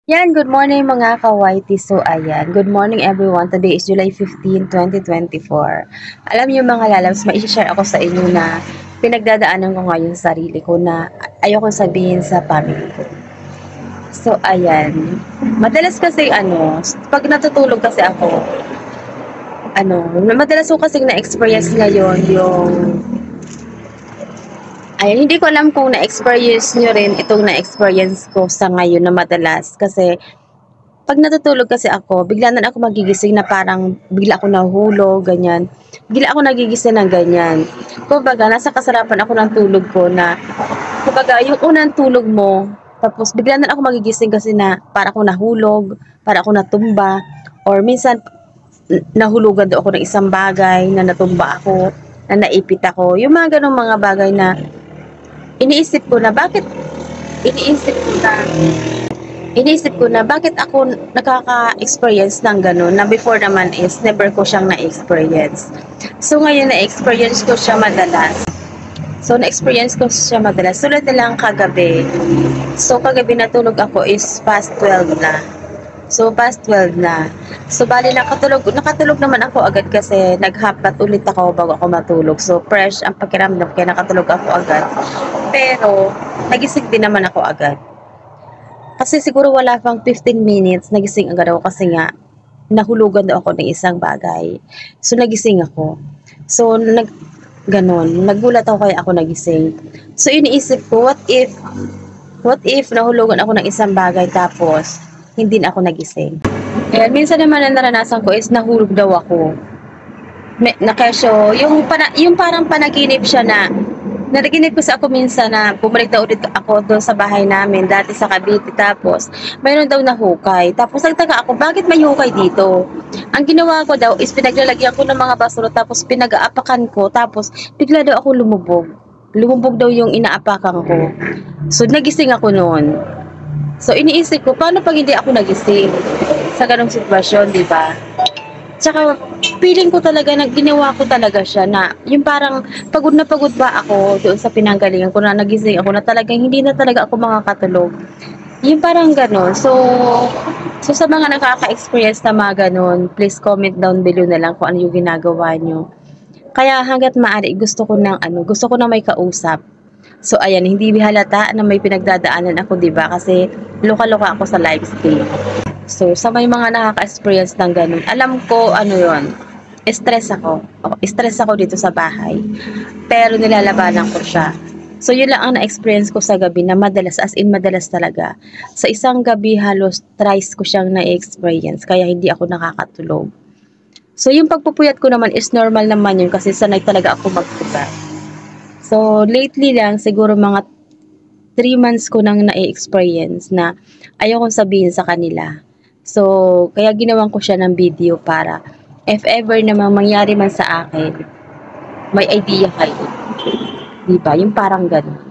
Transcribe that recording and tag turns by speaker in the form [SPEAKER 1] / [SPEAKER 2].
[SPEAKER 1] Yan, good morning mga ka-YT. So, ayan. Good morning everyone. Today is July 15, 2024. Alam niyo mga lalabs, mai-share ako sa inyo na pinagdadaanan ko ngayon sa sarili ko na ayoko sabihin sa family ko. So, ayan. Madalas kasi pag natutulog kasi ako, madalas ko kasi na-experience ngayon yung Ayan, hindi ko alam kung na-experience nyo rin itong na-experience ko sa ngayon na madalas. Kasi pag natutulog kasi ako, bigla na ako magigising na parang bigla ako nahulog, ganyan. Bigla ako nagigising ng ganyan. Kumbaga, nasa kasarapan ako ng tulog ko na, kumbaga, yung unang tulog mo, tapos bigla na ako magigising kasi na para ako nahulog, para ako natumba, or minsan nahulugan daw ako ng isang bagay, na natumba ako, na naipit ako. Yung mga ganong mga bagay na iniisip ko na bakit iniisip ko na iniisip ko na bakit ako nakaka-experience ng gano'n na before naman is never ko siyang na-experience. So ngayon na-experience ko siya madalas. Tulad na lang kagabi. So kagabi natulog ako is past 12 na. Past 12 na. So bali nakatulog naman ako agad kasi naghapat ulit ako bago ako matulog. So fresh ang pakiramdam kaya nakatulog ako agad. Pero nagising din naman ako agad. Kasi siguro wala pang 15 minutes, nagising agad ako kasi nga, nahulugan daw ako ng isang bagay. So, nagising ako. So, nagulat ako kaya ako nagising. So, iniisip ko, what if nahulugan ako ng isang bagay tapos, hindi na ako nagising. Kaya, minsan naman na naranasan ko is nahulog daw ako. Nakesyo, yung parang panaginip siya na, narinig ko sa ako minsan na bumalik daw ulit ako doon sa bahay namin dati sa Cavite, tapos mayroon daw na hukay. Tapos nagtaka ako, bakit may hukay dito? Ang ginawa ko daw is pinaglalagyan ko ng mga basura tapos pinag-aapakan ko, tapos bigla daw ako lumubog. Lumubog daw yung inaapakan ko. So nagising ako noon. So iniisip ko, paano pag hindi ako nagising sa ganong sitwasyon, di ba? Tsaka feeling ko talaga na ginawa ko talaga siya na yung parang pagod na pagod ba ako doon sa pinanggalingan ko na nagising ako na talagang hindi na talaga ako makakatulog. Yung parang gano'n. So sa mga nakaka-experience na mga gano'n, please comment down below na lang kung ano yung ginagawa nyo. Kaya hanggat maaari gusto ko na may kausap. So ayan, hindi halata na may pinagdadaanan ako, 'di ba? Kasi loka-loka ako sa live stream. So, sa may mga nakaka-experience ng ganun, alam ko, stress ako. Stress ako dito sa bahay. Pero nilalabanan ko siya. So, yun lang ang na-experience ko sa gabi na madalas, as in madalas talaga. Sa isang gabi, halos thrice ko siyang na-experience, kaya hindi ako nakakatulog. So, yung pagpupuyat ko naman is normal naman yun kasi sanay talaga ako magpupuyat. So, lately lang, siguro mga 3 months ko nang na-experience na ayaw kong sabihin sa kanila. So, kaya ginawan ko siya ng video para if ever namang mangyari man sa akin, may idea kayo. Diba? Yung parang ganun.